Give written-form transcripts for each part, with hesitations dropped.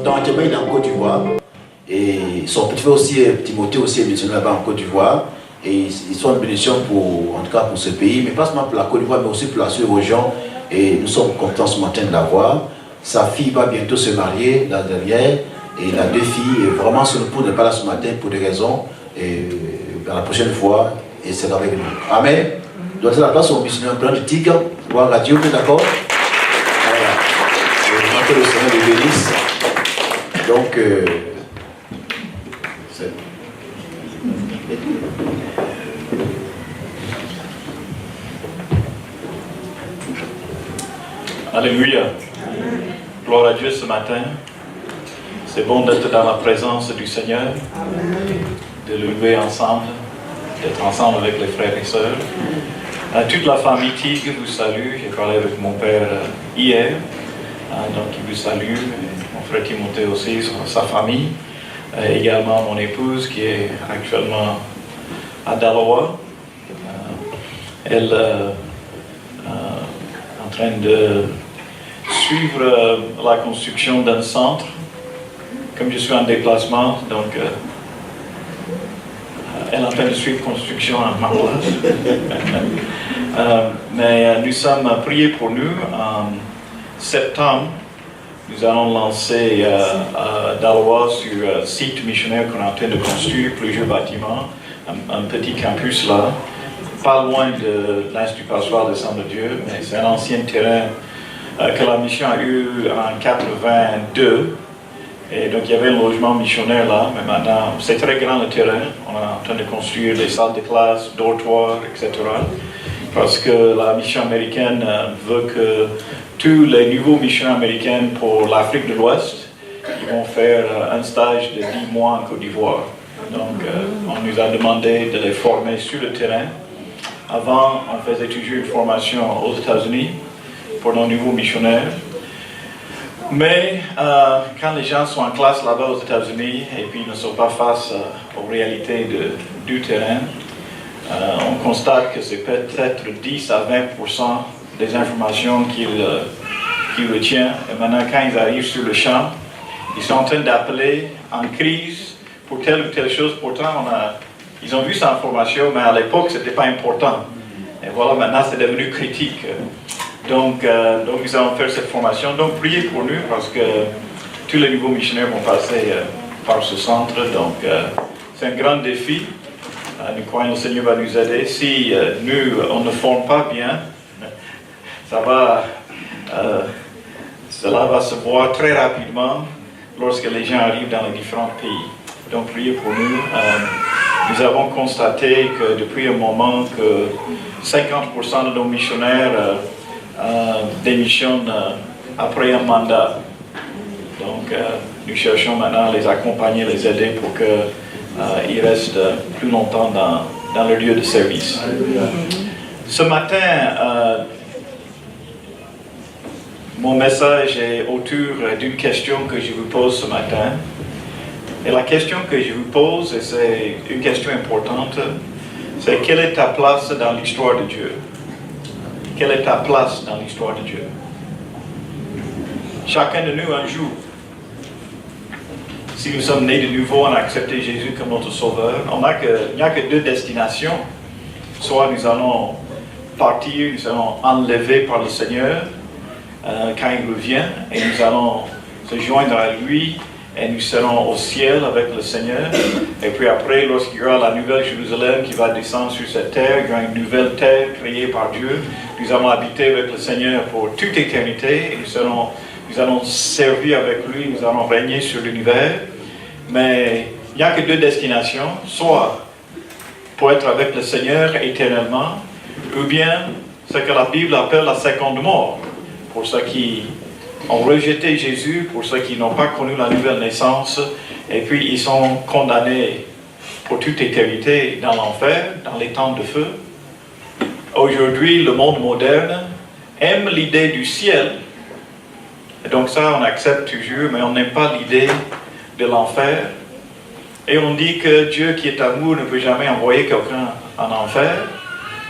Donc actuellement il est en Côte d'Ivoire. Et son petit frère aussi, Timothée aussi est missionnaire là-bas en Côte d'Ivoire. Et ils sont une bénédiction en tout cas pour ce pays, mais pas seulement pour la Côte d'Ivoire, mais aussi pour la Sud-Région. Et nous sommes contents ce matin de l'avoir. Sa fille va bientôt se marier là derrière. Et il a 2 filles. Et vraiment, son époux n'est pas là ce matin pour des raisons. Et la prochaine fois, il sera avec nous. Amen. Donc c'est la place au missionnaire blanc du Tigre. Voir la Dieu, d'accord? Voilà. Et que le Seigneur le bénisse. Donc, Alléluia. Gloire à Dieu ce matin. C'est bon d'être dans la présence du Seigneur, de le louer ensemble, d'être ensemble avec les frères et sœurs. Toute la famille Tigre vous salue. J'ai parlé avec mon père hier, donc il vous salue. Mon frère Timothée aussi, sa famille. Également mon épouse qui est actuellement à Dalawa. Elle est en train de suivre la construction d'un centre. Comme je suis en déplacement, donc elle est en train de suivre la construction à ma place. Mais nous sommes priés pour nous. En septembre, nous allons lancer à Dalawa sur un site missionnaire qu'on est en train de construire, plusieurs bâtiments, un petit campus là, pas loin de l'Institut Pastoral des Saints de Dieu, mais c'est un ancien terrain que la mission a eu en 82. Et donc il y avait un logement missionnaire là, mais maintenant c'est très grand le terrain. On est en train de construire des salles de classe, dortoirs, etc. Parce que la mission américaine veut que tous les nouveaux missionnaires américains pour l'Afrique de l'Ouest, ils vont faire un stage de 10 mois en Côte d'Ivoire. Donc on nous a demandé de les former sur le terrain. Avant, on faisait toujours une formation aux États-Unis pour nos nouveaux missionnaires. Mais quand les gens sont en classe là-bas aux États-Unis et puis ne sont pas face aux réalités du terrain, on constate que c'est peut-être 10 à 20% des informations qu'ils retiennent. Et maintenant, quand ils arrivent sur le champ, ils sont en train d'appeler en crise pour telle ou telle chose. Pourtant, ils ont vu cette information, mais à l'époque, ce n'était pas important. Et voilà, maintenant, c'est devenu critique. Donc, nous allons faire cette formation. Donc, priez pour nous parce que tous les nouveaux missionnaires vont passer par ce centre. Donc, c'est un grand défi. Nous croyons que le Seigneur va nous aider. Si nous, on ne forme pas bien, cela va se voir très rapidement lorsque les gens arrivent dans les différents pays. Donc, priez pour nous. Nous avons constaté que depuis un moment que 50% de nos missionnaires démissionnent après un mandat. Donc, nous cherchons maintenant à les accompagner, les aider pour qu'ils restent plus longtemps dans leur lieu de service. Ce matin, mon message est autour d'une question que je vous pose ce matin. Et la question que je vous pose, et c'est une question importante, c'est quelle est ta place dans l'histoire de Dieu? Quelle est ta place dans l'histoire de Dieu? Chacun de nous, un jour, si nous sommes nés de nouveau, on a accepté Jésus comme notre Sauveur, il n'y a que 2 destinations. Soit nous allons partir, nous allons enlever par le Seigneur quand il revient, et nous allons se joindre à lui, et nous serons au ciel avec le Seigneur. Et puis après, lorsqu'il y aura la nouvelle Jérusalem qui va descendre sur cette terre, il y aura une nouvelle terre créée par Dieu. Nous allons habiter avec le Seigneur pour toute éternité. Et nous allons servir avec lui, nous allons régner sur l'univers. Mais il n'y a que 2 destinations. Soit pour être avec le Seigneur éternellement, ou bien ce que la Bible appelle la seconde mort. Pour ceux qui ont rejeté Jésus, pour ceux qui n'ont pas connu la nouvelle naissance, et puis ils sont condamnés pour toute éternité dans l'enfer, dans les temps de feu. Aujourd'hui, le monde moderne aime l'idée du ciel, et donc ça on accepte toujours, mais on n'aime pas l'idée de l'enfer. Et on dit que Dieu qui est amour ne peut jamais envoyer quelqu'un en enfer,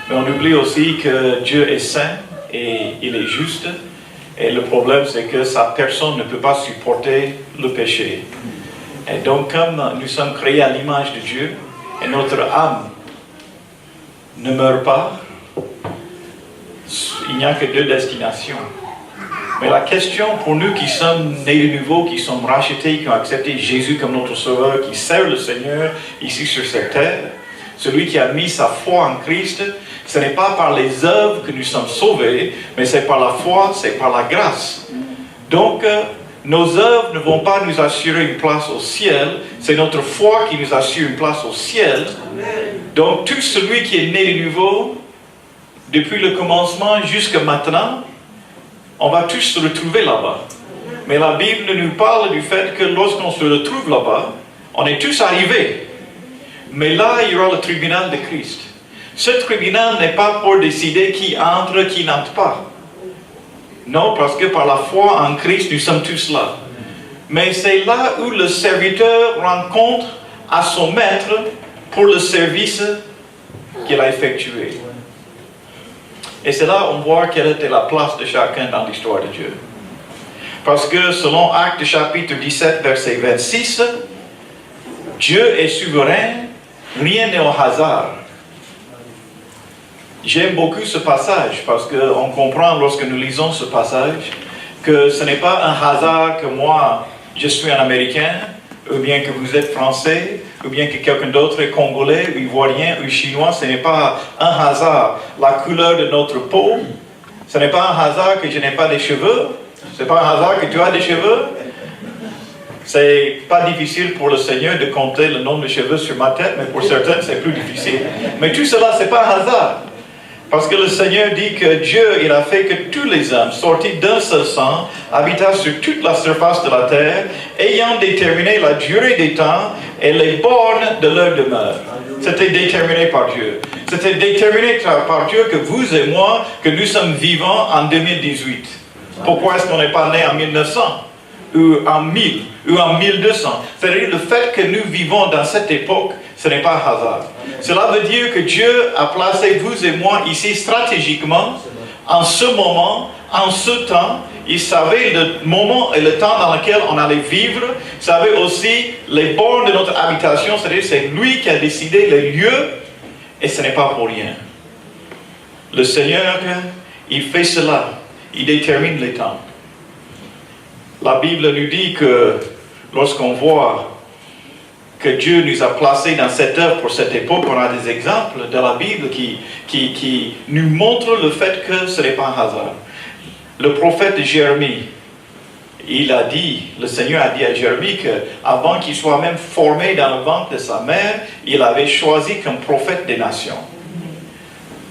mais on oublie aussi que Dieu est saint et il est juste. Et le problème, c'est que sa personne ne peut pas supporter le péché. Et donc, comme nous sommes créés à l'image de Dieu, et notre âme ne meurt pas, il n'y a que deux destinations. Mais la question pour nous qui sommes nés de nouveau, qui sommes rachetés, qui ont accepté Jésus comme notre sauveur, qui servent le Seigneur ici sur cette terre, celui qui a mis sa foi en Christ, ce n'est pas par les œuvres que nous sommes sauvés, mais c'est par la foi, c'est par la grâce. Donc, nos œuvres ne vont pas nous assurer une place au ciel, c'est notre foi qui nous assure une place au ciel. Donc, tout celui qui est né de nouveau, depuis le commencement jusqu'à maintenant, on va tous se retrouver là-bas. Mais la Bible nous parle du fait que lorsqu'on se retrouve là-bas, on est tous arrivés. Mais là, il y aura le tribunal de Christ. Ce tribunal n'est pas pour décider qui entre, qui n'entre pas. Non, parce que par la foi en Christ, nous sommes tous là. Mais c'est là où le serviteur rend compte à son maître pour le service qu'il a effectué. Et c'est là on voit quelle était la place de chacun dans l'histoire de Dieu. Parce que selon Actes chapitre 17, verset 26, Dieu est souverain, rien n'est au hasard. J'aime beaucoup ce passage parce qu'on comprend lorsque nous lisons ce passage que ce n'est pas un hasard que moi je suis un Américain, ou bien que vous êtes Français, ou bien que quelqu'un d'autre est Congolais, ou Ivoirien, ou Chinois. Ce n'est pas un hasard la couleur de notre peau. Ce n'est pas un hasard que je n'ai pas de cheveux. Ce n'est pas un hasard que tu as des cheveux. C'est pas difficile pour le Seigneur de compter le nombre de cheveux sur ma tête, mais pour certains c'est plus difficile. Mais tout cela, ce n'est pas un hasard. Parce que le Seigneur dit que Dieu, il a fait que tous les hommes, sortis d'un seul sang, habitassent sur toute la surface de la terre, ayant déterminé la durée des temps et les bornes de leur demeure. C'était déterminé par Dieu. C'était déterminé par Dieu que vous et moi, que nous sommes vivants en 2018. Pourquoi est-ce qu'on n'est pas né en 1900 ou en 1000 ou en 1200? C'est-à-dire le fait que nous vivons dans cette époque, ce n'est pas un hasard. Cela veut dire que Dieu a placé vous et moi ici stratégiquement, en ce moment, en ce temps. Il savait le moment et le temps dans lequel on allait vivre. Il savait aussi les bornes de notre habitation, c'est-à-dire c'est lui qui a décidé les lieux, et ce n'est pas pour rien. Le Seigneur, il fait cela. Il détermine les temps. La Bible nous dit que lorsqu'on voit que Dieu nous a placés dans cette œuvre pour cette époque, on a des exemples de la Bible qui nous montrent le fait que ce n'est pas un hasard. Le prophète Jérémie, le Seigneur a dit à Jérémie qu'avant qu'il soit même formé dans le ventre de sa mère, il avait choisi comme prophète des nations.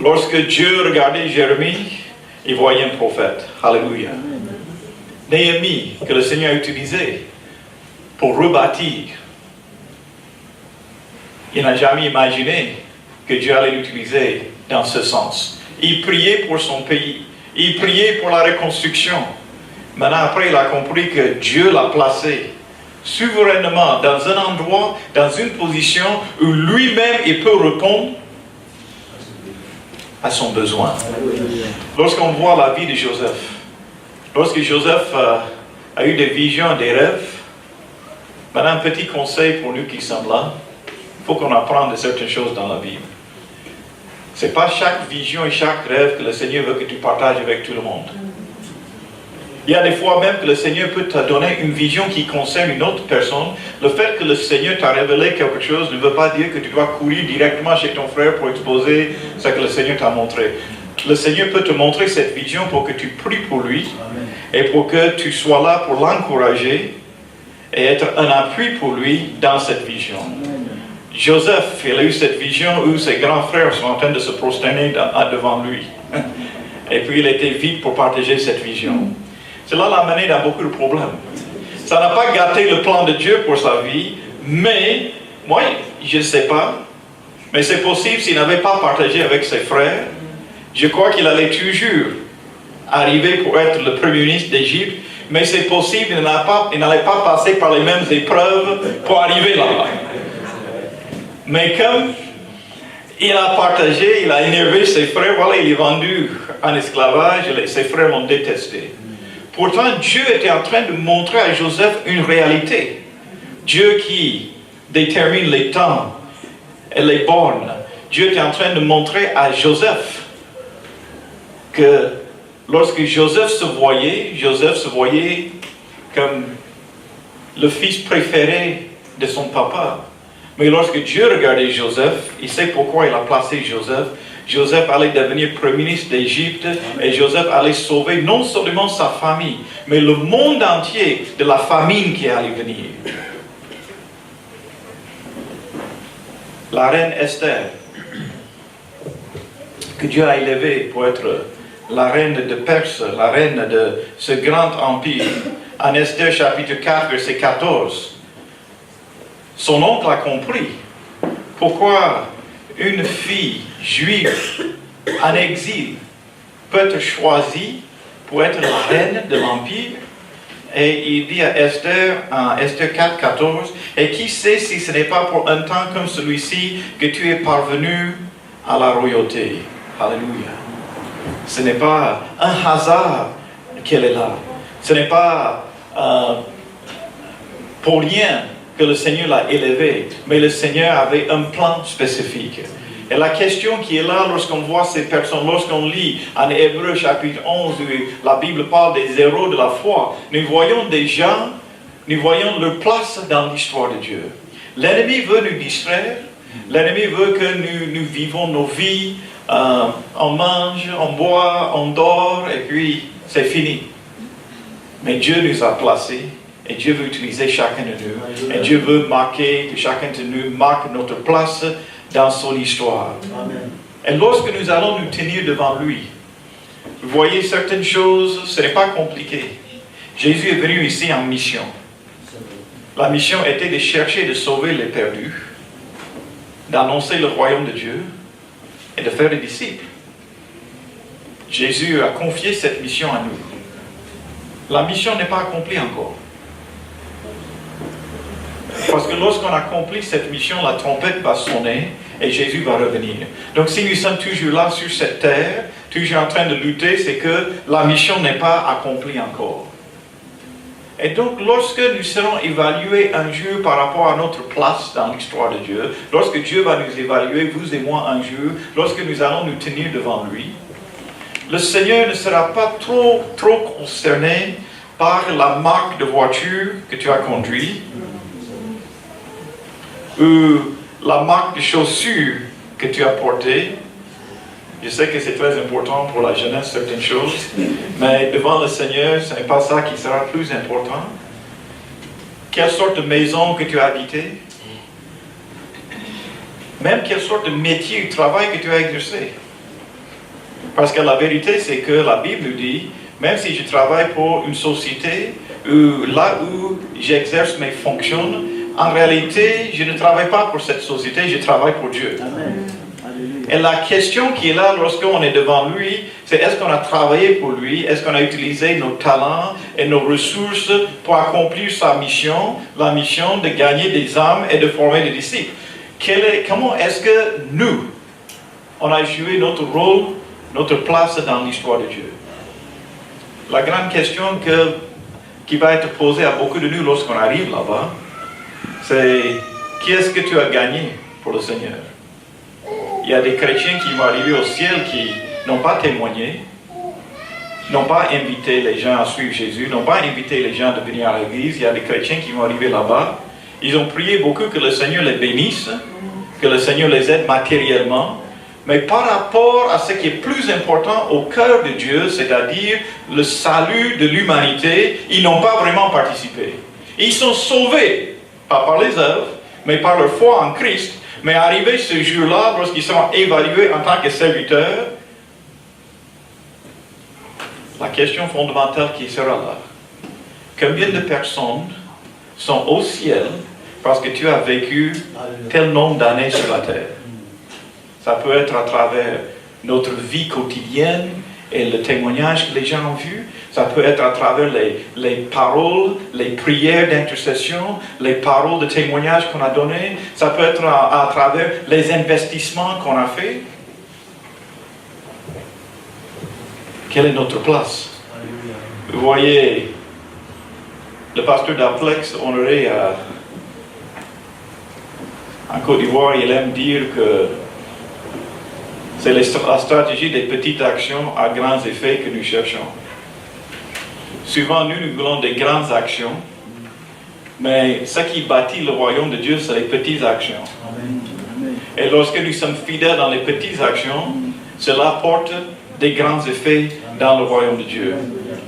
Lorsque Dieu regardait Jérémie, il voyait un prophète. Alléluia. Néhémie, que le Seigneur a utilisé pour rebâtir. Il n'a jamais imaginé que Dieu allait l'utiliser dans ce sens. Il priait pour son pays. Il priait pour la reconstruction. Maintenant, après, il a compris que Dieu l'a placé souverainement dans un endroit, dans une position où lui-même, il peut répondre à son besoin. Lorsqu'on voit la vie de Joseph, lorsque Joseph a eu des visions, des rêves, maintenant, un petit conseil pour nous qui sommes là, il faut qu'on apprenne de certaines choses dans la Bible. Ce n'est pas chaque vision et chaque rêve que le Seigneur veut que tu partages avec tout le monde. Il y a des fois même que le Seigneur peut te donner une vision qui concerne une autre personne. Le fait que le Seigneur t'a révélé quelque chose ne veut pas dire que tu dois courir directement chez ton frère pour exposer ce que le Seigneur t'a montré. Le Seigneur peut te montrer cette vision pour que tu pries pour lui et pour que tu sois là pour l'encourager et être un appui pour lui dans cette vision. Joseph, il a eu cette vision où ses grands frères sont en train de se prosterner devant lui. Et puis il était vite pour partager cette vision. Cela l'a mené dans beaucoup de problèmes. Ça n'a pas gâté le plan de Dieu pour sa vie, mais, moi, je ne sais pas, mais c'est possible s'il n'avait pas partagé avec ses frères, je crois qu'il allait toujours arriver pour être le premier ministre d'Égypte, mais c'est possible qu'il n'allait pas passer par les mêmes épreuves pour arriver là-bas. Mais comme il a partagé, il a énervé ses frères, voilà, il est vendu en esclavage, ses frères l'ont détesté. Pourtant, Dieu était en train de montrer à Joseph une réalité. Dieu qui détermine les temps et les bornes. Dieu était en train de montrer à Joseph que lorsque Joseph se voyait comme le fils préféré de son papa. Mais lorsque Dieu regardait Joseph, il sait pourquoi il a placé Joseph. Joseph allait devenir premier ministre d'Égypte et Joseph allait sauver non seulement sa famille, mais le monde entier de la famine qui allait venir. La reine Esther, que Dieu a élevée pour être la reine de Perse, la reine de ce grand empire, en Esther chapitre 4, verset 14, son oncle a compris pourquoi une fille juive en exil peut être choisie pour être la reine de l'empire. Et il dit à Esther, en Esther 4, 14, « Et qui sait si ce n'est pas pour un temps comme celui-ci que tu es parvenu à la royauté. » Alléluia. Ce n'est pas un hasard qu'elle est là. Ce n'est pas pour rien que le Seigneur l'a élevée, mais le Seigneur avait un plan spécifique. Et la question qui est là lorsqu'on voit ces personnes, lorsqu'on lit en Hébreux chapitre 11, où la Bible parle des héros de la foi, nous voyons des gens, nous voyons leur place dans l'histoire de Dieu. L'ennemi veut nous distraire, l'ennemi veut que nous vivons nos vies, on mange, on boit, on dort, et puis c'est fini. Mais Dieu nous a placés, et Dieu veut utiliser chacun de nous, et Dieu veut marquer, que chacun de nous marque notre place dans son histoire. Amen. Et lorsque nous allons nous tenir devant lui, vous voyez certaines choses, ce n'est pas compliqué. Jésus est venu ici en mission. La mission était de chercher de sauver les perdus, d'annoncer le royaume de Dieu et de faire des disciples. Jésus a confié cette mission à nous. La mission n'est pas accomplie encore. Parce que lorsqu'on accomplit cette mission, la trompette va sonner et Jésus va revenir. Donc si nous sommes toujours là sur cette terre, toujours en train de lutter, c'est que la mission n'est pas accomplie encore. Et donc lorsque nous serons évalués un jour par rapport à notre place dans l'histoire de Dieu, lorsque Dieu va nous évaluer, vous et moi un jour, lorsque nous allons nous tenir devant lui, le Seigneur ne sera pas trop concerné par la marque de voiture que tu as conduite, ou la marque de chaussures que tu as portée. Je sais que c'est très important pour la jeunesse, certaines choses, mais devant le Seigneur, ce n'est pas ça qui sera plus important. Quelle sorte de maison que tu as habité, même quelle sorte de métier ou travail que tu as exercé. Parce que la vérité, c'est que la Bible dit, même si je travaille pour une société, ou là où j'exerce mes fonctions, en réalité, je ne travaille pas pour cette société, je travaille pour Dieu. Amen. Et la question qui est là lorsqu'on est devant lui, c'est est-ce qu'on a travaillé pour lui, est-ce qu'on a utilisé nos talents et nos ressources pour accomplir sa mission, la mission de gagner des âmes et de former des disciples. Comment est-ce que nous, on a joué notre rôle, notre place dans l'histoire de Dieu? La grande question qui va être posée à beaucoup de nous lorsqu'on arrive là-bas, c'est qui est-ce que tu as gagné pour le Seigneur? Il y a des chrétiens qui vont arriver au ciel qui n'ont pas témoigné, n'ont pas invité les gens à suivre Jésus, n'ont pas invité les gens à venir à l'église. Il y a des chrétiens qui vont arriver là-bas. Ils ont prié beaucoup que le Seigneur les bénisse, que le Seigneur les aide matériellement. Mais par rapport à ce qui est plus important au cœur de Dieu, c'est-à-dire le salut de l'humanité, ils n'ont pas vraiment participé. Ils sont sauvés, pas par les œuvres, mais par leur foi en Christ. Mais arrivé ce jour-là, lorsqu'ils seront évalués en tant que serviteurs, la question fondamentale qui sera là, combien de personnes sont au ciel parce que tu as vécu tel nombre d'années sur la terre? Ça peut être à travers notre vie quotidienne et le témoignage que les gens ont vu. Ça peut être à travers les paroles, les prières d'intercession, les paroles de témoignage qu'on a données. Ça peut être à travers les investissements qu'on a fait. Quelle est notre place? Vous voyez, le pasteur d'Aplex, Honoré, en Côte d'Ivoire, il aime dire que c'est la stratégie des petites actions à grands effets que nous cherchons. Souvent, nous voulons des grandes actions, mais ce qui bâtit le royaume de Dieu, c'est les petites actions. Et lorsque nous sommes fidèles dans les petites actions, cela porte des grands effets dans le royaume de Dieu.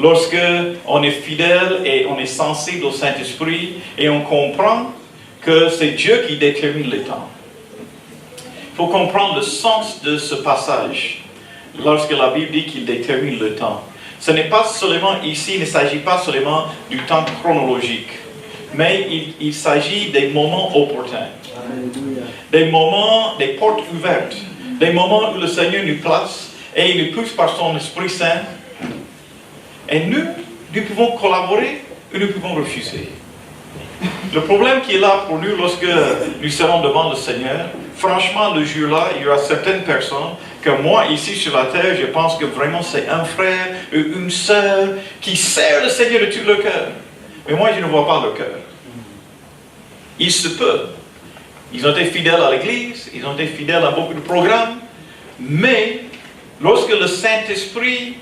Lorsque on est fidèle et on est sensible au Saint-Esprit et on comprend que c'est Dieu qui détermine les temps. Il faut comprendre le sens de ce passage lorsque la Bible dit qu'il détermine le temps. Ce n'est pas seulement ici, il ne s'agit pas seulement du temps chronologique, mais il s'agit des moments opportuns. Des moments, des portes ouvertes, des moments où le Seigneur nous place et il nous pousse par son Esprit Saint. Et nous pouvons collaborer ou nous pouvons refuser. Le problème qui est là pour nous lorsque nous serons devant le Seigneur, franchement, le jour-là, il y aura certaines personnes que moi, ici sur la terre, je pense que vraiment c'est un frère ou une sœur qui sert le Seigneur de tout le cœur. Mais moi, je ne vois pas le cœur. Il se peut. Ils ont été fidèles à l'Église, ils ont été fidèles à beaucoup de programmes, mais lorsque le Saint-Esprit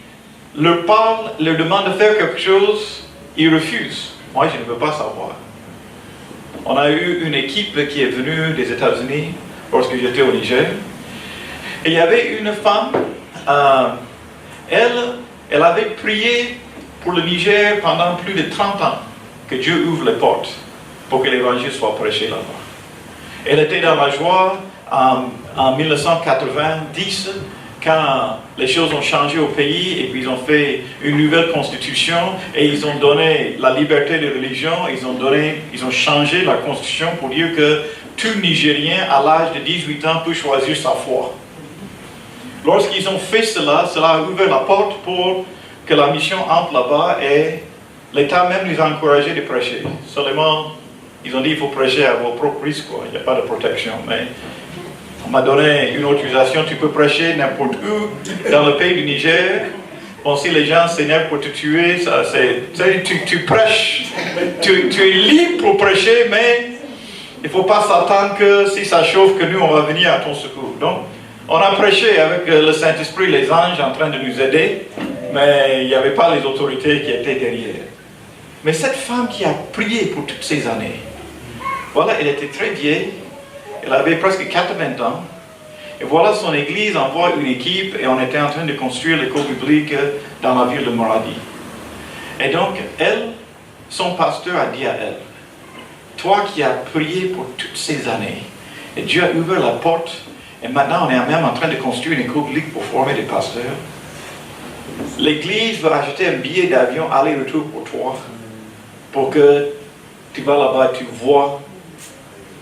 leur parle, leur demande de faire quelque chose, ils refusent. Moi, je ne veux pas savoir. On a eu une équipe qui est venue des États-Unis lorsque j'étais au Niger. Et il y avait une femme, elle avait prié pour le Niger pendant plus de 30 ans, que Dieu ouvre les portes pour que l'Évangile soit prêché là-bas. Elle était dans la joie en 1990, quand les choses ont changé au pays, et puis ils ont fait une nouvelle constitution, et ils ont donné la liberté de religion, ils ont changé la constitution pour dire que tout Nigérien à l'âge de 18 ans peut choisir sa foi. Lorsqu'ils ont fait cela a ouvert la porte pour que la mission entre là-bas, et l'État même les a encouragés de prêcher. Seulement, ils ont dit qu'il faut prêcher à vos propres risques, quoi. Il n'y a pas de protection. Mais on m'a donné une autorisation, tu peux prêcher n'importe où dans le pays du Niger. Bon, si les gens s'énervent pour te tuer, ça, tu prêches, tu es libre pour prêcher, mais il ne faut pas s'attendre que si ça chauffe, que nous, on va venir à ton secours. Donc, on a prêché avec le Saint-Esprit, les anges en train de nous aider, mais il n'y avait pas les autorités qui étaient derrière. Mais cette femme qui a prié pour toutes ces années, voilà, elle était très vieille, elle avait presque 80 ans, et voilà, son église envoie une équipe, et on était en train de construire l'école biblique dans la ville de Maradi. Et donc, elle, son pasteur a dit à elle, toi qui as prié pour toutes ces années, et Dieu a ouvert la porte, et maintenant on est même en train de construire une école biblique pour former des pasteurs, l'église va acheter un billet d'avion aller-retour pour toi, pour que tu vas là-bas, tu vois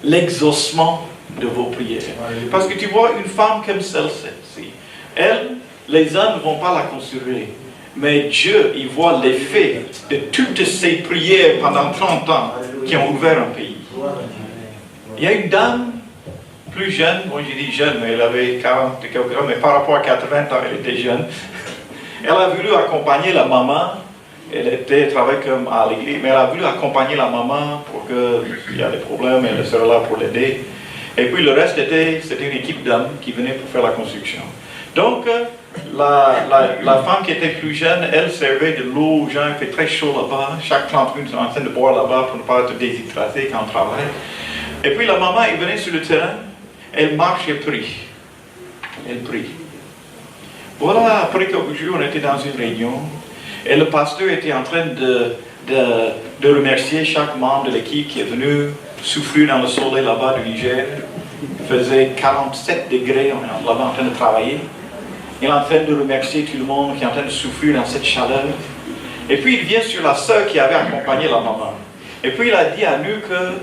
l'exaucement de vos prières. Parce que tu vois une femme comme celle-ci, elle, les hommes ne vont pas la considérer, mais Dieu, il voit l'effet de toutes ces prières pendant 30 ans qui ont ouvert un pays. Il y a une dame plus jeune, bon j'ai dit jeune, mais elle avait 40 et quelques ans, mais par rapport à 80 ans, elle était jeune. Elle a voulu accompagner la maman. Elle travaillait comme à l'église, mais elle a voulu accompagner la maman pour qu'il y a des problèmes, elle serait là pour l'aider. Et puis le reste c'était une équipe d'hommes qui venaient pour faire la construction. Donc, la femme qui était plus jeune, elle servait de l'eau aux gens, il fait très chaud là-bas. Chaque 30 minutes, on est en train de boire là-bas pour ne pas être déshydraté quand on travaille. Et puis la maman, elle venait sur le terrain, elle marche et prie. Elle prie. Voilà, après quelques jours, on était dans une réunion. Et le pasteur était en train de remercier chaque membre de l'équipe qui est venu souffrir dans le soleil là-bas du Niger. Il faisait 47 degrés, on est là-bas en train de travailler. Il est en train de remercier tout le monde qui est en train de souffrir dans cette chaleur. Et puis il vient sur la sœur qui avait accompagné la maman. Et puis il a dit à nous que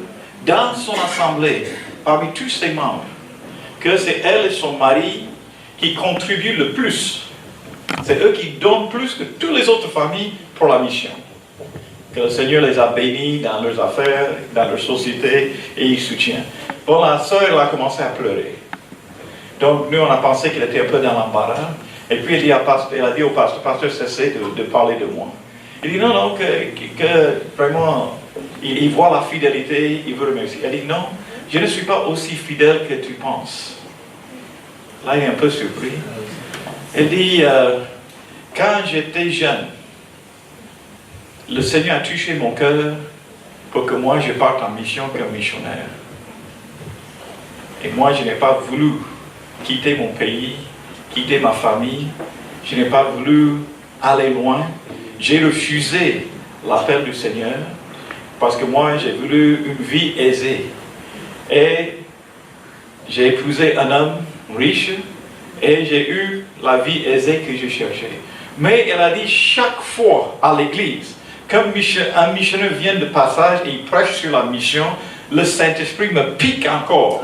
dans son assemblée, parmi tous ses membres, que c'est elle et son mari qui contribuent le plus. C'est eux qui donnent plus que toutes les autres familles pour la mission. Que le Seigneur les a bénis dans leurs affaires, dans leur société, et il soutient. Bon, la sœur, elle a commencé à pleurer. Donc, nous, on a pensé qu'elle était un peu dans l'embarras. Et puis, elle a dit au pasteur, cessez de parler de moi. Il dit non, non, que vraiment, il voit la fidélité, il veut remercier. Elle dit non, je ne suis pas aussi fidèle que tu penses. Là, il est un peu surpris. Elle dit, quand j'étais jeune, le Seigneur a touché mon cœur pour que moi je parte en mission comme missionnaire. Et moi, je n'ai pas voulu quitter mon pays, quitter ma famille. Je n'ai pas voulu aller loin. J'ai refusé l'appel du Seigneur parce que moi, j'ai voulu une vie aisée. Et j'ai épousé un homme riche et j'ai eu la vie aisée que je cherchais. Mais elle a dit chaque fois à l'église, comme un missionnaire vient de passage et il prêche sur la mission, le Saint-Esprit me pique encore.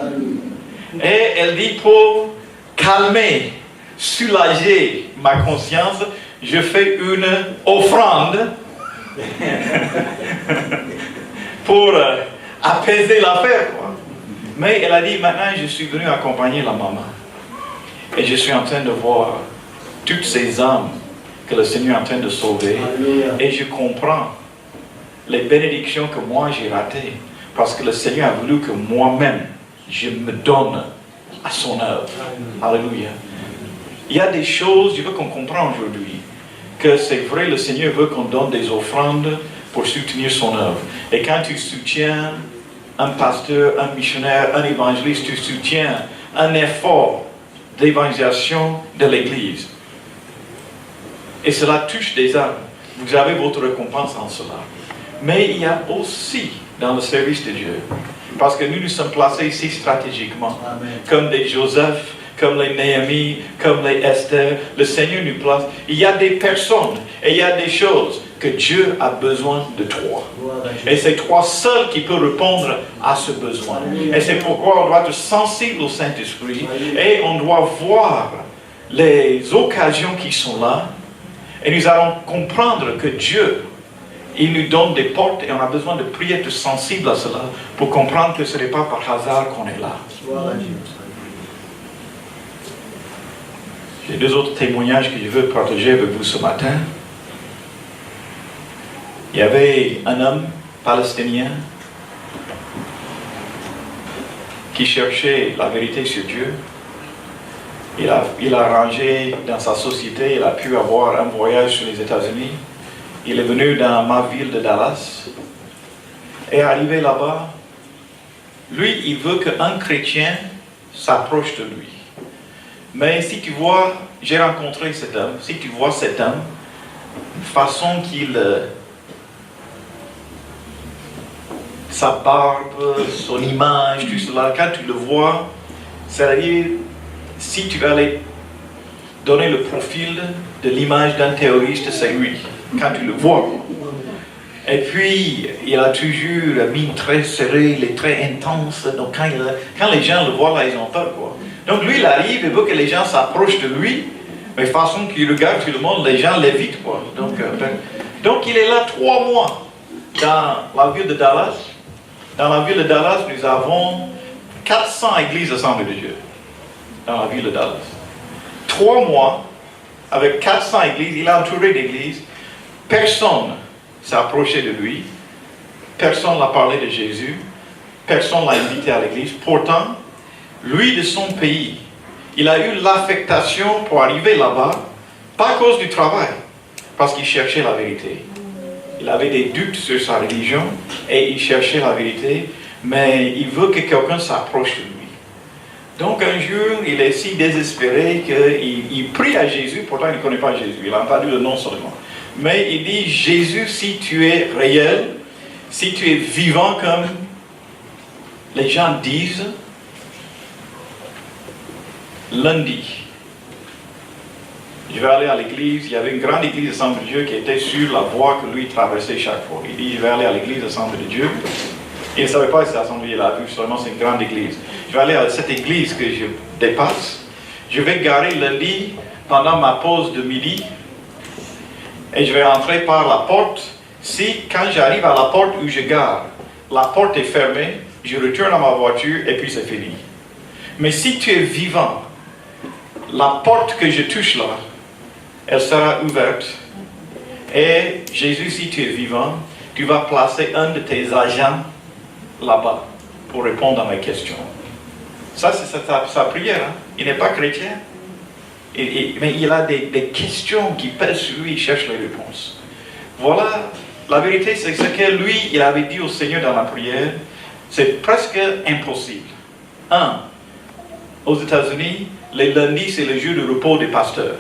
Et elle dit pour calmer, soulager ma conscience, je fais une offrande pour apaiser l'affaire. Mais elle a dit, maintenant je suis venu accompagner la maman. Et je suis en train de voir toutes ces âmes que le Seigneur est en train de sauver. Et je comprends les bénédictions que moi j'ai ratées. Parce que le Seigneur a voulu que moi-même, je me donne à son œuvre. Alléluia. Il y a des choses, je veux qu'on comprenne aujourd'hui, que c'est vrai, le Seigneur veut qu'on donne des offrandes pour soutenir son œuvre. Et quand tu soutiens un pasteur, un missionnaire, un évangéliste, tu soutiens un effort d'évangélisation de l'Église. Et cela touche des âmes. Vous avez votre récompense en cela. Mais il y a aussi dans le service de Dieu, parce que nous nous sommes placés ici stratégiquement, Amen. Comme des Joseph, comme les Néhémie, comme les Esther, le Seigneur nous place. Il y a des personnes et il y a des choses que Dieu a besoin de toi. Et c'est toi seul qui peux répondre à ce besoin. Et c'est pourquoi on doit être sensible au Saint-Esprit et on doit voir les occasions qui sont là et nous allons comprendre que Dieu, il nous donne des portes et on a besoin de prier, être sensible à cela pour comprendre que ce n'est pas par hasard qu'on est là. J'ai deux autres témoignages que je veux partager avec vous ce matin. Il y avait un homme palestinien qui cherchait la vérité sur Dieu. Il a rangé dans sa société, il a pu avoir un voyage sur les États-Unis. Il est venu dans ma ville de Dallas. Et arrivé là-bas, lui, il veut qu'un chrétien s'approche de lui. Mais si tu vois, j'ai rencontré cet homme, si tu vois cet homme, façon qu'il... sa barbe, son image, tout cela, quand tu le vois, c'est-à-dire, si tu vas aller donner le profil de l'image d'un terroriste, c'est lui, quand tu le vois. Et puis, il a toujours la mine très serrée, il est très intense, donc quand les gens le voient là, ils ont peur, quoi. Donc lui, il arrive, il veut que les gens s'approchent de lui, mais de façon qu'il regarde sur le monde, les gens l'évitent, quoi. Donc il est là 3 mois dans la ville de Dallas. Dans la ville de Dallas, nous avons 400 églises assemblées de Dieu. Dans la ville de Dallas. 3 mois, avec 400 églises, il a entouré d'églises. Personne s'est approché de lui. Personne n'a parlé de Jésus. Personne ne l'a invité à l'église. Pourtant, lui de son pays, il a eu l'affectation pour arriver là-bas, pas à cause du travail, parce qu'il cherchait la vérité. Il avait des doutes sur sa religion et il cherchait la vérité, mais il veut que quelqu'un s'approche de lui. Donc un jour, il est si désespéré qu'il prie à Jésus, pourtant il ne connaît pas Jésus, il a entendu le nom seulement. Mais il dit, Jésus, si tu es réel, si tu es vivant comme les gens disent, lundi, je vais aller à l'église. Il y avait une grande église Assemblée de Dieu qui était sur la voie que lui traversait chaque fois. Il dit, je vais aller à l'église Assemblée de Dieu. Il ne savait pas que c'est l'Assemblée, il a vu seulement c'est une grande église. Je vais aller à cette église que je dépasse. Je vais garer lundi pendant ma pause de midi. Et je vais entrer par la porte. Si, quand j'arrive à la porte où je gare, la porte est fermée, je retourne à ma voiture et puis c'est fini. Mais si tu es vivant, la porte que je touche là, elle sera ouverte Et Jésus, si tu es vivant, tu vas placer un de tes agents là-bas pour répondre à mes questions. Ça, c'est sa prière. Hein? Il n'est pas chrétien. Mais il a des questions qui pèsent sur lui, il cherche les réponses. Voilà, la vérité, c'est ce que lui, il avait dit au Seigneur dans la prière, c'est presque impossible. Aux États-Unis, les lundis, c'est le jour de repos des pasteurs.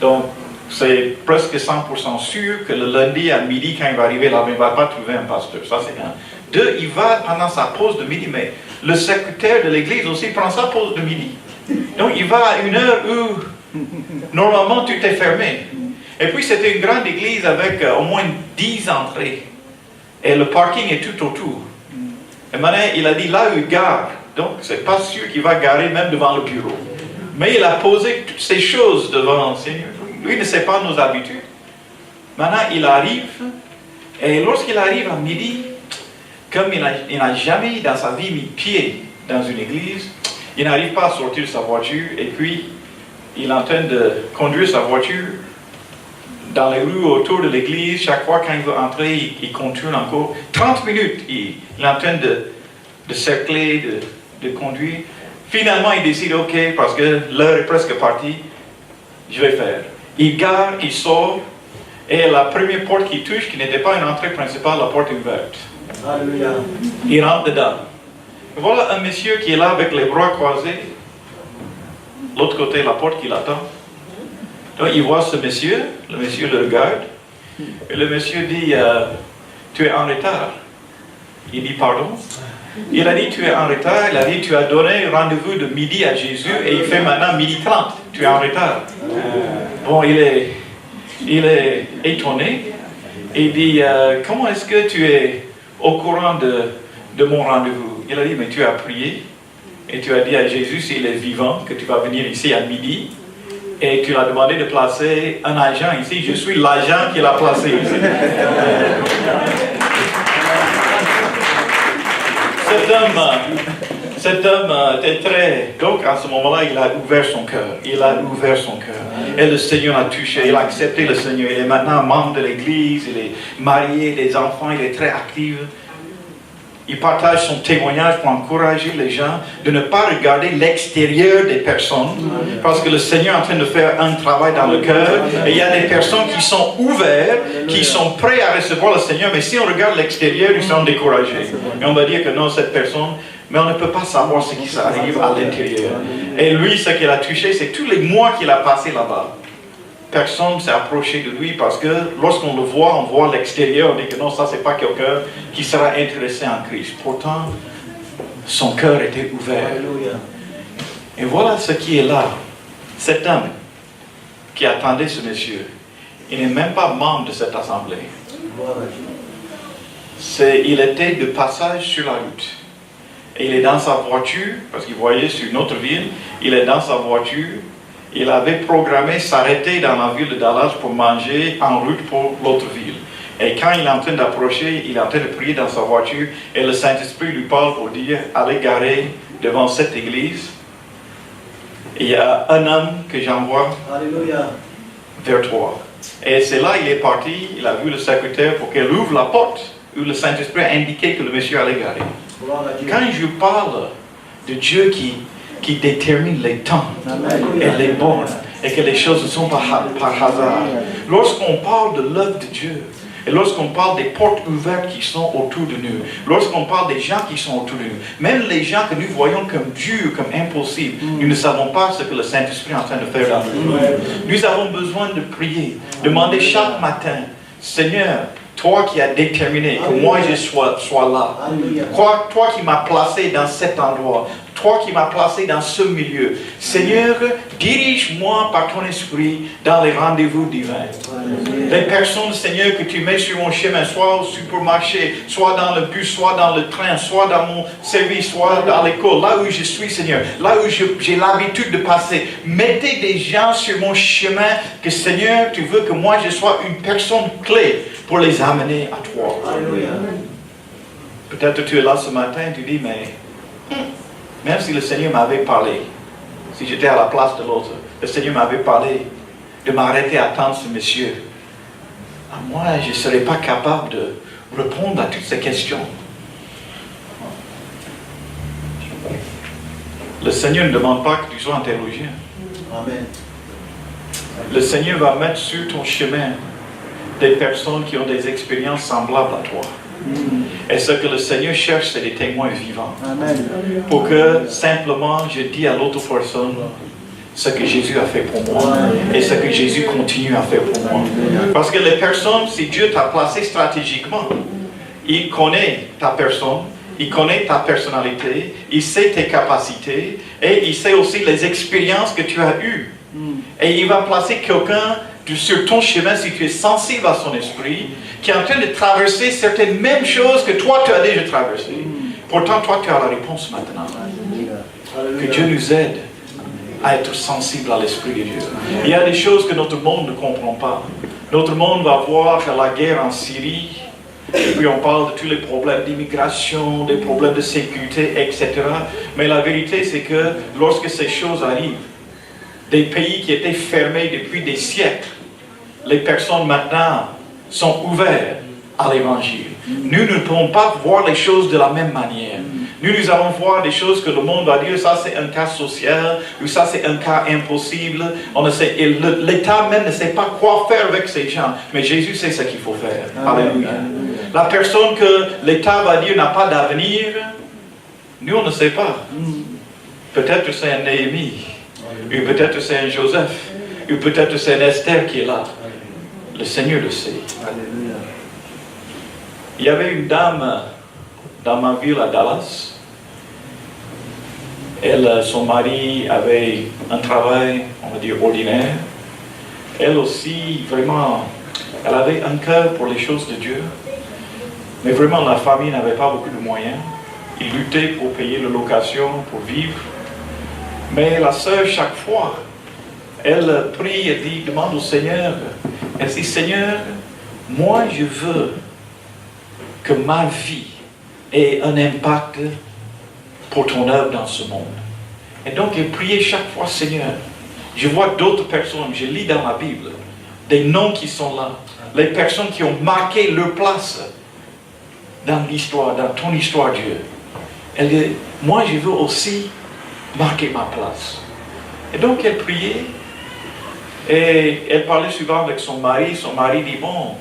Donc, c'est presque 100% sûr que le lundi à midi, quand il va arriver là, il ne va pas trouver un pasteur. Ça, c'est un. 2, il va pendant sa pause de midi, mais le secrétaire de l'église aussi prend sa pause de midi. Donc, il va à une heure où, normalement, tout est fermé. Et puis, c'était une grande église avec au moins 10 entrées. Et le parking est tout autour. Et maintenant, il a dit, là où il gare, donc, c'est pas sûr qu'il va garer même devant le bureau. Mais il a posé toutes ces choses devant le Seigneur. Lui ne sait pas nos habitudes. Maintenant, il arrive, et lorsqu'il arrive à midi, comme il n'a jamais dans sa vie mis pied dans une église, il n'arrive pas à sortir de sa voiture, et puis il est en train de conduire sa voiture dans les rues autour de l'église. Chaque fois quand il veut entrer, il contourne encore 30 minutes. Il est en train de cercler, de conduire. Finalement, il décide, ok, parce que l'heure est presque partie, je vais faire. Il gare, il sort, et la première porte qu'il touche, qui n'était pas une entrée principale, la porte est ouverte. Alléluia. Il rentre dedans. Voilà un monsieur qui est là avec les bras croisés, l'autre côté de la porte qui l'attend. Donc il voit ce monsieur, le monsieur le regarde, et le monsieur dit, tu es en retard. Il dit, pardon? Il a dit, tu es en retard. Il a dit, tu as donné rendez-vous de midi à Jésus et il fait maintenant 12h30. Tu es en retard. Bon, il est étonné. Il dit, comment est-ce que tu es au courant de mon rendez-vous? Il a dit, mais tu as prié et tu as dit à Jésus, s'il est vivant, que tu vas venir ici à midi. Et tu l'as demandé de placer un agent ici. Je suis l'agent qui l'a placé ici. Cet homme était très... Donc, à ce moment-là, il a ouvert son cœur. Il a ouvert son cœur. Et le Seigneur l'a touché. Il a accepté le Seigneur. Il est maintenant membre de l'Église. Il est marié, des enfants. Il est très actif. Il partage son témoignage pour encourager les gens de ne pas regarder l'extérieur des personnes. Parce que le Seigneur est en train de faire un travail dans le cœur. Et il y a des personnes qui sont ouvertes, qui sont prêtes à recevoir le Seigneur. Mais si on regarde l'extérieur, ils sont découragés. Et on va dire que non, cette personne... Mais on ne peut pas savoir ce qui s'arrive à l'intérieur. Et lui, ce qu'il a touché, c'est tous les mois qu'il a passé là-bas. Personne ne s'est approché de lui parce que lorsqu'on le voit, on voit l'extérieur, on dit que non, ça c'est pas quelqu'un qui sera intéressé en Christ. Pourtant, son cœur était ouvert. Et voilà ce qui est là. Cet homme qui attendait ce monsieur, il n'est même pas membre de cette assemblée. Il était de passage sur la route. Et il est dans sa voiture, parce qu'il voyait sur une autre ville, il est dans sa voiture. Il avait programmé s'arrêter dans la ville de Dallas pour manger en route pour l'autre ville. Et quand il est en train d'approcher, il est en train de prier dans sa voiture et le Saint-Esprit lui parle pour dire, allez garer devant cette église. Et il y a un homme que j'envoie vers toi. Et c'est là qu'il est parti, il a vu le secrétaire pour qu'elle ouvre la porte où le Saint-Esprit a indiqué que le monsieur allait garer. Quand je parle de Dieu qui détermine les temps et les bornes, et que les choses ne sont pas par hasard. Lorsqu'on parle de l'œuvre de Dieu, et lorsqu'on parle des portes ouvertes qui sont autour de nous, lorsqu'on parle des gens qui sont autour de nous, même les gens que nous voyons comme durs, comme impossibles, nous ne savons pas ce que le Saint-Esprit est en train de faire dans nous. Nous avons besoin de prier, demander chaque matin, Seigneur, toi qui as déterminé que moi je sois là, toi qui m'as placé dans cet endroit, toi qui m'as placé dans ce milieu, Seigneur, dirige-moi par ton esprit dans les rendez-vous divins. Les personnes, Seigneur, que tu mets sur mon chemin, soit au supermarché, soit dans le bus, soit dans le train, soit dans mon service, soit dans l'école, là où je suis, Seigneur, là où j'ai l'habitude de passer, mettez des gens sur mon chemin que, Seigneur, tu veux que moi je sois une personne clé pour les amener à toi. Peut-être tu es là ce matin et tu dis, mais même si le Seigneur m'avait parlé, si j'étais à la place de l'autre, le Seigneur m'avait parlé de m'arrêter à attendre ce monsieur moi, je ne serais pas capable de répondre à toutes ces questions. Le Seigneur ne demande pas que tu sois un théologien. Amen. Le Seigneur va mettre sur ton chemin des personnes qui ont des expériences semblables à toi. Et ce que le Seigneur cherche, c'est des témoins vivants. Amen. Pour que simplement je dise à l'autre personne ce que Jésus a fait pour moi et ce que Jésus continue à faire pour moi. Parce que les personnes, si Dieu t'a placé stratégiquement, il connaît ta personne, il connaît ta personnalité, il sait tes capacités et il sait aussi les expériences que tu as eues. Et il va placer quelqu'un sur ton chemin si tu es sensible à son esprit, qui est en train de traverser certaines mêmes choses que toi tu as déjà traversées. Pourtant, toi tu as la réponse maintenant. Que Dieu nous aide à être sensible à l'Esprit de Dieu. Il y a des choses que notre monde ne comprend pas. Notre monde va voir la guerre en Syrie, et puis on parle de tous les problèmes d'immigration, des problèmes de sécurité, etc. Mais la vérité, c'est que lorsque ces choses arrivent, des pays qui étaient fermés depuis des siècles, les personnes maintenant sont ouvertes à l'Évangile. Nous ne pouvons pas voir les choses de la même manière. Nous allons voir des choses que le monde va dire, ça c'est un cas social, ou ça c'est un cas impossible. On ne sait, et l'État même ne sait pas quoi faire avec ces gens. Mais Jésus sait ce qu'il faut faire. Alléluia. La personne que l'État va dire n'a pas d'avenir, nous on ne sait pas. Peut-être c'est un Néhémie, ou peut-être c'est un Joseph, ou peut-être c'est un Esther qui est là. Le Seigneur le sait. Alléluia. Il y avait une dame dans ma ville à Dallas. Son mari avait un travail, on va dire, ordinaire. Elle aussi, vraiment, elle avait un cœur pour les choses de Dieu. Mais vraiment, la famille n'avait pas beaucoup de moyens. Ils luttaient pour payer la location, pour vivre. Mais la sœur, chaque fois, elle prie et dit, demande au Seigneur. Elle dit, Seigneur, moi je veux que ma vie ait un impact pour ton œuvre dans ce monde. Et donc, elle priait chaque fois, Seigneur, je vois d'autres personnes, je lis dans la Bible, des noms qui sont là, les personnes qui ont marqué leur place dans l'histoire, dans ton histoire, Dieu. Elle dit, moi je veux aussi marquer ma place. Et donc, elle priait, et elle parlait souvent avec son mari. Son mari dit, bon,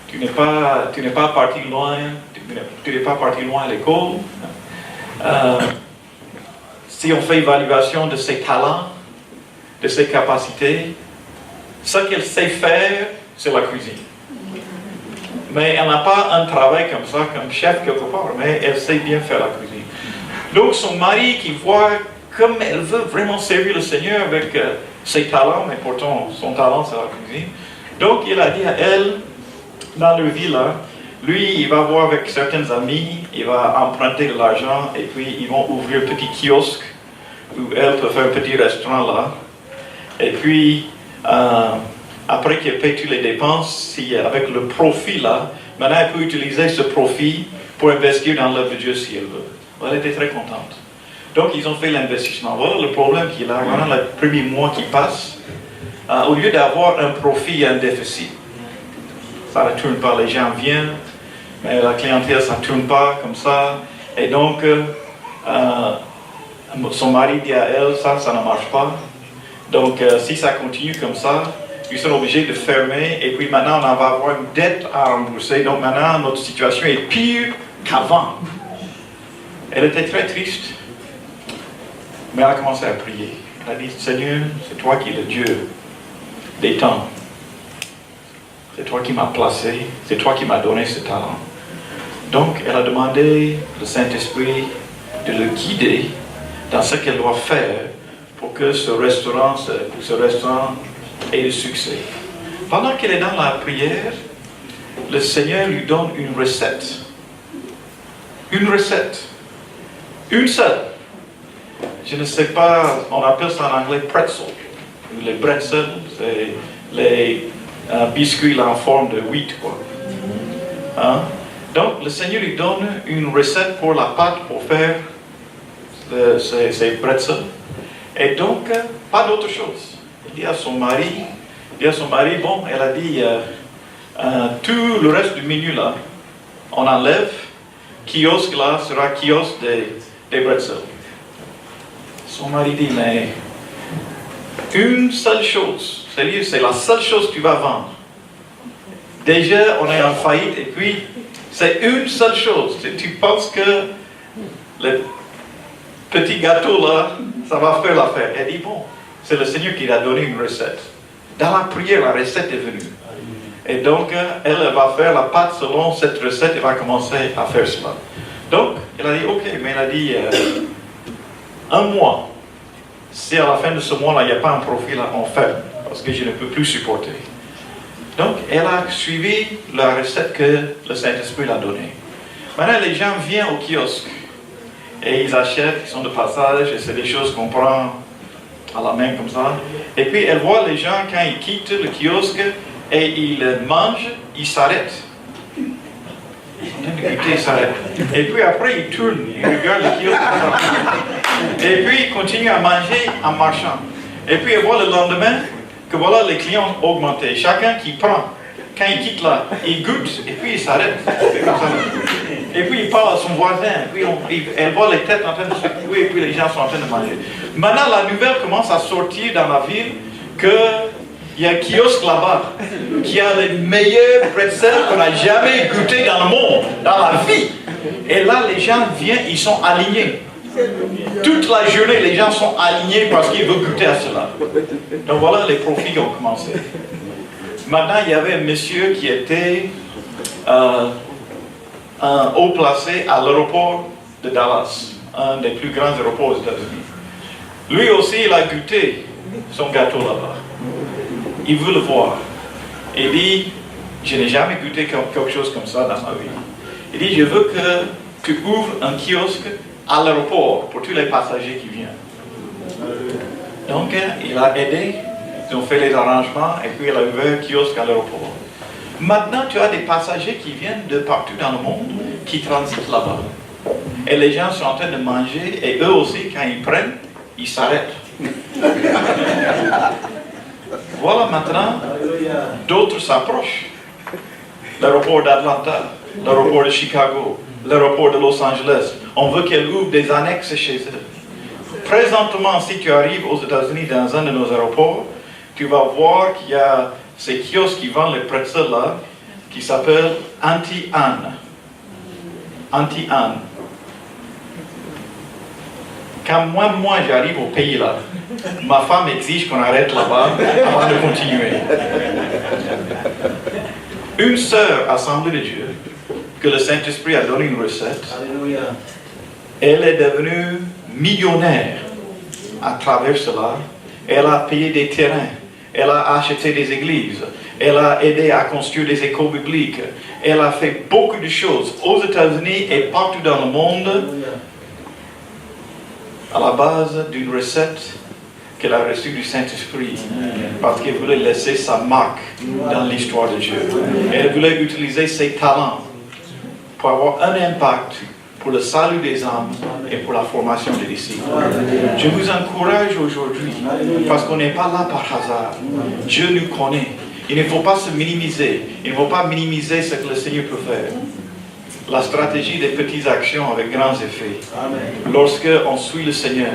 tu n'es pas parti loin, tu n'es pas parti loin à l'école. Si on fait évaluation de ses talents, de ses capacités, ce qu'elle sait faire, c'est la cuisine. Mais elle n'a pas un travail comme ça, comme chef quelque part, mais elle sait bien faire la cuisine. Donc son mari qui voit comme elle veut vraiment servir le Seigneur avec ses talents, mais pourtant son talent c'est la cuisine. Donc il a dit à elle, dans leur vie là, lui il va voir avec certains amis, il va emprunter de l'argent et puis ils vont ouvrir un petit kiosque où elle peut faire un petit restaurant là. Et puis après qu'elle paye toutes les dépenses, si, avec le profit là, maintenant elle peut utiliser ce profit pour investir dans l'œuvre de Dieu si elle veut. Elle était très contente. Donc ils ont fait l'investissement. Voilà le problème qu'il a. Voilà le premier mois qui passe. Au lieu d'avoir un profit, il y a un déficit. Ça ne tourne pas, les gens viennent, mais la clientèle, ça ne tourne pas comme ça. Et donc, son mari dit à elle, ça ne marche pas. Donc, si ça continue comme ça, ils sont obligés de fermer. Et puis maintenant, on va avoir une dette à rembourser. Donc maintenant, notre situation est pire qu'avant. Elle était très triste. Mais elle a commencé à prier. Elle a dit, Seigneur, c'est toi qui es le Dieu des temps. C'est toi qui m'as placé, c'est toi qui m'as donné ce talent. Donc, elle a demandé au Saint-Esprit de le guider dans ce qu'elle doit faire pour que ce restaurant ait du succès. Pendant qu'elle est dans la prière, le Seigneur lui donne une recette. Une recette. Une seule. Je ne sais pas, on appelle ça en anglais pretzel. Les pretzels, c'est les biscuits là, en forme de wheat, quoi. Hein? Donc, le Seigneur lui donne une recette pour la pâte pour faire ces pretzels. Et donc, pas d'autre chose. Il dit à son mari, bon, elle a dit, Tout le reste du menu là, on enlève. Kiosque là sera kiosque des bretzels. Son mari dit, mais une seule chose, c'est la seule chose que tu vas vendre. Déjà, on est en faillite et puis c'est une seule chose. Tu penses que le petit gâteau là, ça va faire l'affaire. Elle dit, bon, c'est le Seigneur qui a donné une recette. Dans la prière, la recette est venue. Et donc, elle va faire la pâte selon cette recette et va commencer à faire cela. Donc, elle a dit, ok, mais elle a dit, un mois, si à la fin de ce mois-là, il n'y a pas un profit, là, on ferme, parce que je ne peux plus supporter. Donc, elle a suivi la recette que le Saint-Esprit l'a donnée. Maintenant, les gens viennent au kiosque et ils achètent, ils sont de passage, et c'est des choses qu'on prend à la main comme ça. Et puis, elle voit les gens, quand ils quittent le kiosque et ils mangent, ils s'arrêtent. Ils s'arrêtent. Et puis après, ils tournent, ils regardent le kiosque. Et puis, ils continuent à manger en marchant. Et puis, ils voient le lendemain que voilà, les clients ont augmenté. Chacun qui prend, quand il quitte là, il goûte et puis il s'arrête. Et puis il parle à son voisin. Et puis elle voit les têtes en train de se secouer et puis les gens sont en train de manger. Maintenant, la nouvelle commence à sortir dans la ville qu'il y a un kiosque là-bas qui a les meilleurs pretzels qu'on n'a jamais goûté dans le monde, dans la vie. Et là, les gens viennent, ils sont alignés. Toute la journée, les gens sont alignés parce qu'ils veulent goûter à cela. Donc voilà, les profits ont commencé. Maintenant, il y avait un monsieur qui était un haut placé à l'aéroport de Dallas, un des plus grands aéroports aux États-Unis. Lui aussi, il a goûté son gâteau là-bas. Il veut le voir. Il dit, je n'ai jamais goûté quelque chose comme ça dans ma vie. Il dit, je veux que tu ouvres un kiosque à l'aéroport pour tous les passagers qui viennent. Donc, il a aidé, ils ont fait les arrangements et puis il a ouvert un kiosque à l'aéroport. Maintenant, tu as des passagers qui viennent de partout dans le monde qui transitent là-bas. Et les gens sont en train de manger et eux aussi, quand ils prennent, ils s'arrêtent. Voilà maintenant, d'autres s'approchent. L'aéroport d'Atlanta, l'aéroport de Chicago, l'aéroport de Los Angeles. On veut qu'elle ouvre des annexes chez eux. Présentement, si tu arrives aux États-Unis dans un de nos aéroports, tu vas voir qu'il y a ces kiosques qui vendent les pretzels là, qui s'appellent Anti-Anne. Anti-Anne. Quand moi j'arrive au pays là, ma femme exige qu'on arrête là-bas avant de continuer. Une sœur assemblée de Dieu, que le Saint-Esprit a donné une recette, elle est devenue millionnaire à travers cela. Elle a payé des terrains, elle a acheté des églises, elle a aidé à construire des écoles bibliques, elle a fait beaucoup de choses aux États-Unis et partout dans le monde à la base d'une recette qu'elle a reçue du Saint-Esprit parce qu'elle voulait laisser sa marque dans l'histoire de Dieu. Elle voulait utiliser ses talents pour avoir un impact pour le salut des âmes et pour la formation des disciples. Je vous encourage aujourd'hui parce qu'on n'est pas là par hasard. Dieu nous connaît. Il ne faut pas se minimiser. Il ne faut pas minimiser ce que le Seigneur peut faire. La stratégie des petites actions avec grands effets. Lorsqu'on suit le Seigneur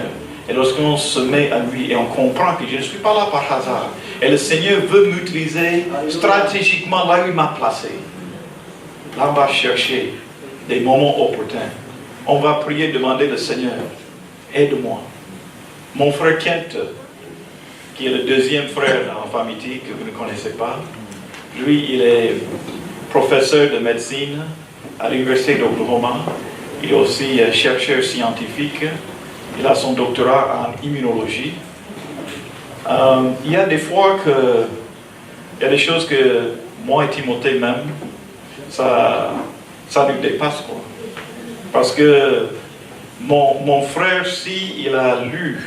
et lorsqu'on se met à lui et on comprend que je ne suis pas là par hasard et le Seigneur veut m'utiliser stratégiquement là où il m'a placé. Là, on va chercher des moments opportuns. On va prier, demander au Seigneur, aide-moi. Mon frère Kent, qui est le deuxième frère dans la famille que vous ne connaissez pas, lui, il est professeur de médecine à l'université d'Oklahoma. Il est aussi chercheur scientifique. Il a son doctorat en immunologie. Il y a des fois que il y a des choses que moi et Timothée même, ça nous dépasse quoi. Parce que mon frère, si il a lu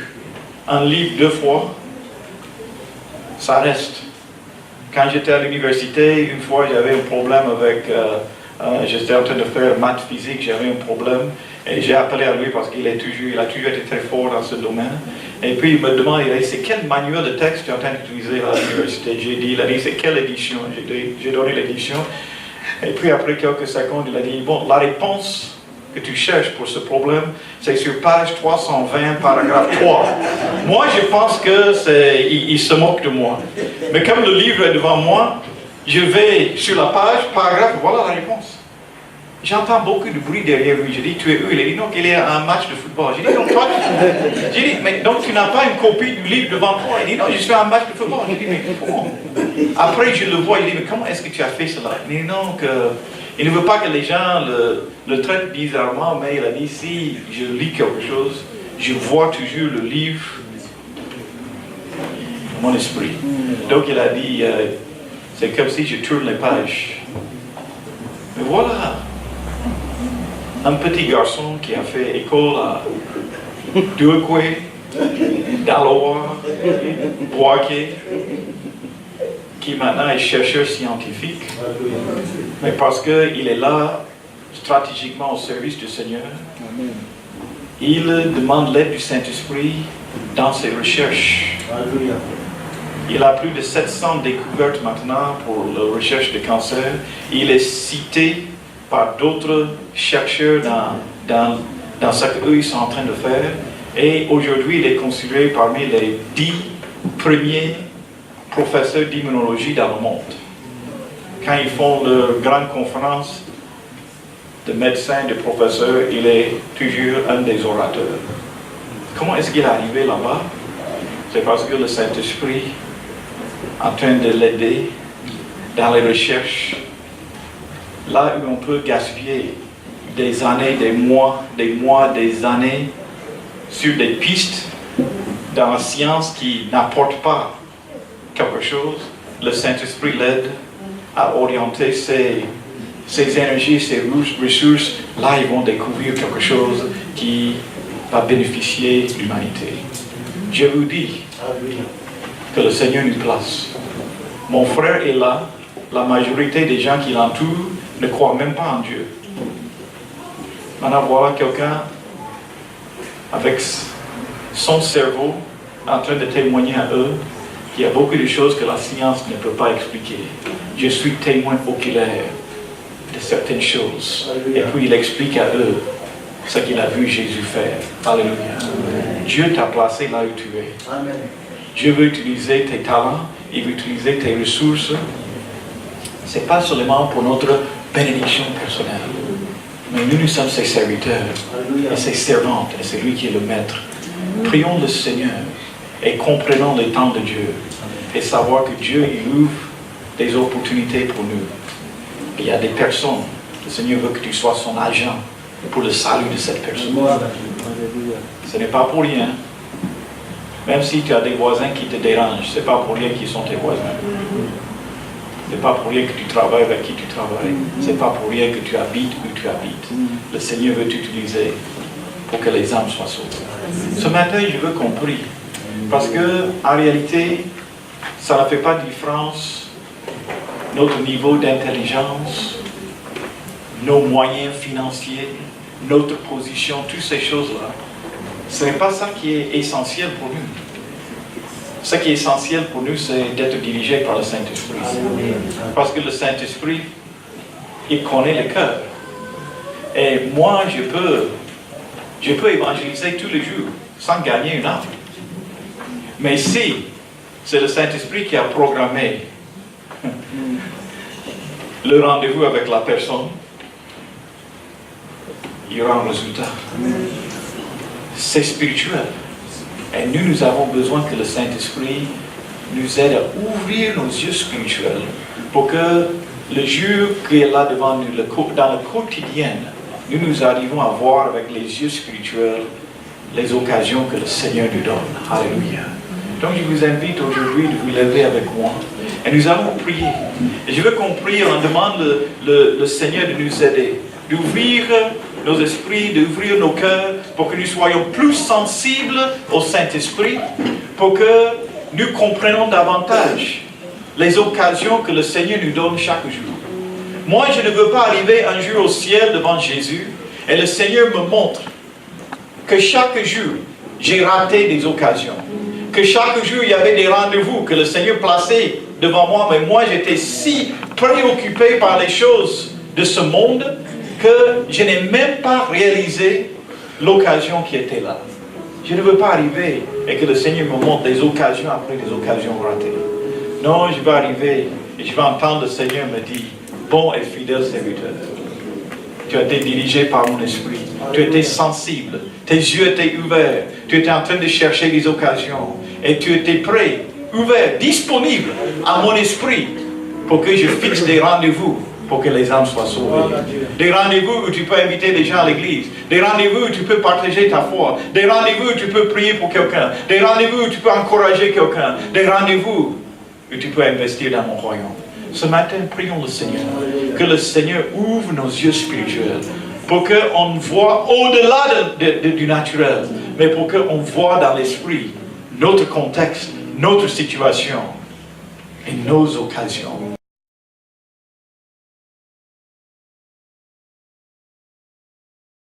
un livre 2 fois, ça reste. Quand j'étais à l'université, une fois j'avais un problème avec, j'étais en train de faire maths physique, j'avais un problème et j'ai appelé à lui parce qu'il a toujours été très fort dans ce domaine. Et puis il me demande, il a dit, c'est quel manuel de texte tu es en train d'utiliser à l'université? Il a dit, c'est quelle édition? J'ai donné l'édition. Et puis après quelques secondes, il a dit, bon, la réponse que tu cherches pour ce problème, c'est sur page 320, paragraphe 3. Moi, je pense que il se moque de moi. Mais comme le livre est devant moi, je vais sur la page, paragraphe, voilà la réponse. J'entends beaucoup de bruit derrière lui. Je dis, tu es où? Il a dit, non, qu'il est à un match de football. J'ai dit, donc toi, j'ai dit, mais donc tu n'as pas une copie du livre devant toi? Il dit, non, je suis à un match de football. J'ai dit, mais comment? Après, je le vois, il dit, mais comment est-ce que tu as fait cela? Il dit, non, il ne veut pas que les gens le traitent bizarrement, mais il a dit, si je lis quelque chose, je vois toujours le livre dans mon esprit. Donc il a dit, c'est comme si je tourne les pages. Mais voilà, un petit garçon qui a fait école à Douekoué, Daloa, Boaké, qui maintenant est chercheur scientifique, mais parce qu'il est là stratégiquement au service du Seigneur, il demande l'aide du Saint-Esprit dans ses recherches. Il a plus de 700 découvertes maintenant pour la recherche de cancer. Il est cité par d'autres chercheurs dans ce qu'eux sont en train de faire. Et aujourd'hui, il est considéré parmi les 10 premiers professeurs d'immunologie dans le monde. Quand ils font leur grande conférence de médecins, de professeurs, il est toujours un des orateurs. Comment est-ce qu'il est arrivé là-bas? C'est parce que le Saint-Esprit en train de l'aider dans les recherches, là où on peut gaspiller des années, des mois, des années sur des pistes dans la science qui n'apportent pas quelque chose, le Saint-Esprit l'aide à orienter ses énergies, ses ressources. Là, ils vont découvrir quelque chose qui va bénéficier de l'humanité. Je vous dis que le Seigneur nous place. Mon frère est là. La majorité des gens qui l'entourent ne croient même pas en Dieu. Maintenant, voilà quelqu'un avec son cerveau en train de témoigner à eux qu'il y a beaucoup de choses que la science ne peut pas expliquer. Je suis témoin oculaire de certaines choses. Et puis il explique à eux ce qu'il a vu Jésus faire. Alléluia. Dieu t'a placé là où tu es. Amen. Dieu veut utiliser tes talents, il veut utiliser tes ressources. Ce n'est pas seulement pour notre bénédiction personnelle, mais nous sommes ses serviteurs et ses servantes, et c'est lui qui est le maître. Prions le Seigneur et comprenons les temps de Dieu et savoir que Dieu il ouvre des opportunités pour nous. Il y a des personnes, le Seigneur veut que tu sois son agent pour le salut de cette personne. Ce n'est pas pour rien. Même si tu as des voisins qui te dérangent, ce n'est pas pour rien qu'ils sont tes voisins. Ce n'est pas pour rien que tu travailles avec qui tu travailles. Ce n'est pas pour rien que tu habites où tu habites. Le Seigneur veut t'utiliser pour que les âmes soient sauvées. Ce matin, je veux qu'on prie. Parce que, en réalité, ça ne fait pas de différence notre niveau d'intelligence, nos moyens financiers, notre position, toutes ces choses-là. Ce n'est pas ça qui est essentiel pour nous. Ce qui est essentiel pour nous, c'est d'être dirigé par le Saint-Esprit. Parce que le Saint-Esprit, il connaît le cœur. Et moi, je peux évangéliser tous les jours sans gagner une âme. Mais si c'est le Saint-Esprit qui a programmé le rendez-vous avec la personne, il y aura un résultat. C'est spirituel. Et nous avons besoin que le Saint-Esprit nous aide à ouvrir nos yeux spirituels pour que le jour qui est là devant nous, dans le quotidien, nous arrivons à voir avec les yeux spirituels les occasions que le Seigneur nous donne. Alléluia. Donc je vous invite aujourd'hui de vous lever avec moi et nous allons prier. Et je veux qu'on prie, on demande le Seigneur de nous aider, d'ouvrir nos esprits, d'ouvrir nos cœurs pour que nous soyons plus sensibles au Saint-Esprit, pour que nous comprenions davantage les occasions que le Seigneur nous donne chaque jour. Moi, je ne veux pas arriver un jour au ciel devant Jésus et le Seigneur me montre que chaque jour, j'ai raté des occasions. Que chaque jour, il y avait des rendez-vous que le Seigneur plaçait devant moi, mais moi, j'étais si préoccupé par les choses de ce monde que je n'ai même pas réalisé l'occasion qui était là. Je ne veux pas arriver et que le Seigneur me montre des occasions après des occasions ratées. Non, je vais arriver et je vais entendre le Seigneur me dire, bon et fidèle serviteur, tu as été dirigé par mon esprit, tu étais sensible, tes yeux étaient ouverts, tu étais en train de chercher des occasions et tu étais prêt, ouvert, disponible à mon esprit pour que je fixe des rendez-vous pour que les âmes soient sauvées. Des rendez-vous où tu peux inviter les gens à l'église. Des rendez-vous où tu peux partager ta foi. Des rendez-vous où tu peux prier pour quelqu'un. Des rendez-vous où tu peux encourager quelqu'un. Des rendez-vous où tu peux investir dans mon royaume. Ce matin, prions le Seigneur. Que le Seigneur ouvre nos yeux spirituels. Pour qu'on voit au-delà du naturel. Mais pour qu'on voit dans l'esprit notre contexte, notre situation et nos occasions.